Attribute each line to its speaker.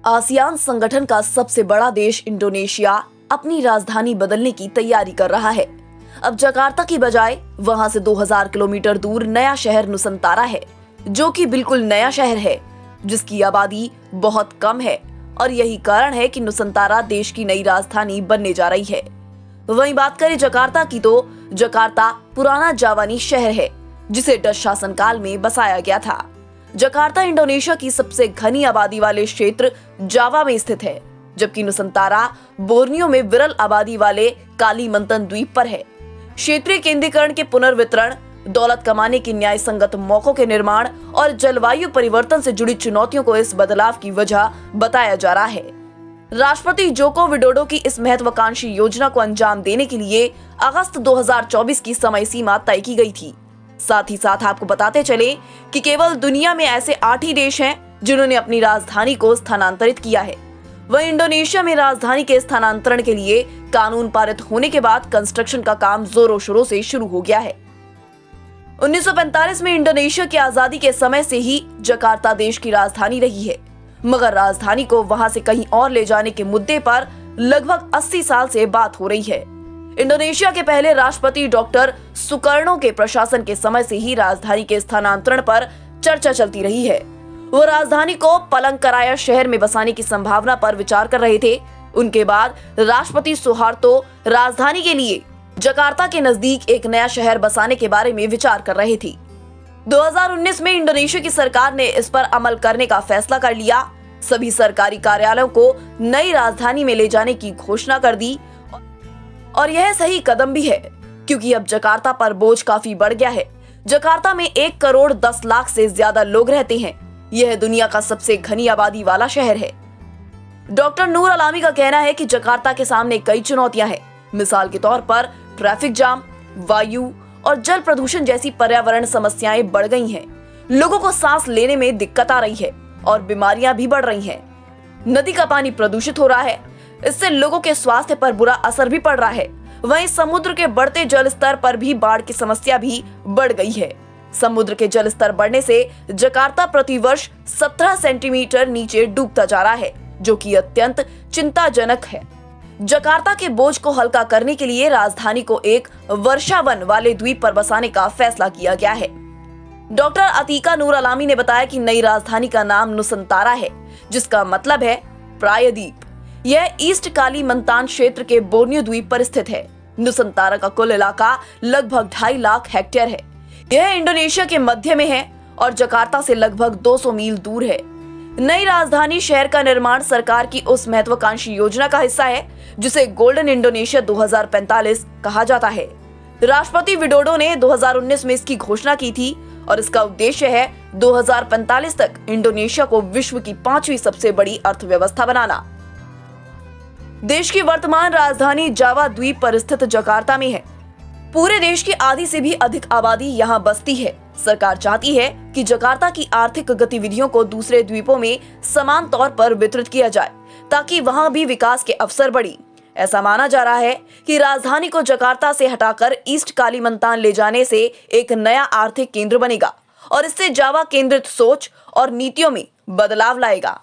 Speaker 1: ASEAN संगठन का सबसे बड़ा देश इंडोनेशिया अपनी राजधानी बदलने की तैयारी कर रहा है। अब जकार्ता की बजाय वहां से 2000 किलोमीटर दूर नया शहर नुसंतारा है, जो कि बिल्कुल नया शहर है जिसकी आबादी बहुत कम है और यही कारण है कि नुसंतारा देश की नई राजधानी बनने जा रही है। वहीं बात करें जकार्ता की तो जकार्ता पुराना जावानी शहर है जिसे डच शासनकाल में बसाया गया था। जकार्ता इंडोनेशिया की सबसे घनी आबादी वाले क्षेत्र जावा में स्थित है, जबकि नुसंतारा बोर्नियो में विरल आबादी वाले कालीमंतन द्वीप पर है। क्षेत्रीय केंद्रीकरण के पुनर्वितरण, दौलत कमाने के न्याय संगत मौकों के निर्माण और जलवायु परिवर्तन से जुड़ी चुनौतियों को इस बदलाव की वजह बताया जा रहा है। राष्ट्रपति जोको विडोडो की इस महत्वाकांक्षी योजना को अंजाम देने के लिए अगस्त 2024 की समय सीमा तय की गई थी। साथ ही साथ आपको बताते चले कि केवल दुनिया में ऐसे 8 ही देश हैं जिन्होंने अपनी राजधानी को स्थानांतरित किया है। वहीं इंडोनेशिया में राजधानी के स्थानांतरण के लिए कानून पारित होने के बाद कंस्ट्रक्शन का काम जोरों शोरों से शुरू हो गया है। 1945 में इंडोनेशिया की आजादी के समय से ही जकार्ता देश की राजधानी रही है, मगर राजधानी को वहां से कहीं और ले जाने के मुद्दे पर लगभग 80 साल से बात हो रही है। इंडोनेशिया के पहले राष्ट्रपति डॉक्टर सुकर्णो के प्रशासन के समय से ही राजधानी के स्थानांतरण पर चर्चा चलती रही है। वो राजधानी को पलंगकराया शहर में बसाने की संभावना पर विचार कर रहे थे। उनके बाद राष्ट्रपति सुहार्तो राजधानी के लिए जकार्ता के नजदीक एक नया शहर बसाने के बारे में विचार कर रहे थे। 2019 में इंडोनेशिया की सरकार ने इस पर अमल करने का फैसला कर लिया। सभी सरकारी कार्यालयों को नई राजधानी में ले जाने की घोषणा कर दी और यह सही कदम भी है, क्योंकि अब जकार्ता पर बोझ काफी बढ़ गया है। जकार्ता में 1 करोड़ 10 लाख से ज्यादा लोग रहते हैं। यह दुनिया का सबसे घनी आबादी वाला शहर है। डॉक्टर नूर अलामी का कहना है कि जकार्ता के सामने कई चुनौतियां हैं। मिसाल के तौर पर ट्रैफिक जाम, वायु और जल प्रदूषण जैसी पर्यावरण समस्याएं बढ़ गई हैं। लोगों को सांस लेने में दिक्कत आ रही है और बीमारियां भी बढ़ रही हैं। नदी का पानी प्रदूषित हो रहा है, इससे लोगों के स्वास्थ्य पर बुरा असर भी पड़ रहा है। वहीं समुद्र के बढ़ते जल स्तर पर भी बाढ़ की समस्या भी बढ़ गई है। समुद्र के जल स्तर बढ़ने से जकार्ता प्रतिवर्ष 17 सेंटीमीटर नीचे डूबता जा रहा है, जो कि अत्यंत चिंताजनक है। जकार्ता के बोझ को हल्का करने के लिए राजधानी को एक वर्षावन वाले द्वीप पर बसाने का फैसला किया गया है। डॉक्टर अतीका नूर अलामी ने बताया कि नई राजधानी का नाम नुसंतारा है, जिसका मतलब है प्रायद्वीप। यह ईस्ट कालीमंतान क्षेत्र के बोर्नियो द्वीप पर स्थित है। नुसंतारा का कुल इलाका लगभग 2.5 लाख हेक्टेयर है। यह इंडोनेशिया के मध्य में है और जकार्ता से लगभग 200 मील दूर है। नई राजधानी शहर का निर्माण सरकार की उस महत्वाकांक्षी योजना का हिस्सा है जिसे गोल्डन इंडोनेशिया 2045 कहा जाता है। राष्ट्रपति विडोडो ने 2019 में इसकी घोषणा की थी और इसका उद्देश्य है 2045 तक इंडोनेशिया को विश्व की 5वीं सबसे बड़ी अर्थव्यवस्था बनाना। देश की वर्तमान राजधानी जावा द्वीप पर स्थित जकार्ता में है। पूरे देश की आधी से भी अधिक आबादी यहाँ बसती है। सरकार चाहती है कि जकार्ता की आर्थिक गतिविधियों को दूसरे द्वीपों में समान तौर पर वितरित किया जाए, ताकि वहाँ भी विकास के अवसर बढ़ी। ऐसा माना जा रहा है कि राजधानी को जकार्ता से हटाकर ईस्ट कालीमंतान ले जाने से एक नया आर्थिक केंद्र बनेगा और इससे जावा केंद्रित सोच और नीतियों में बदलाव लाएगा।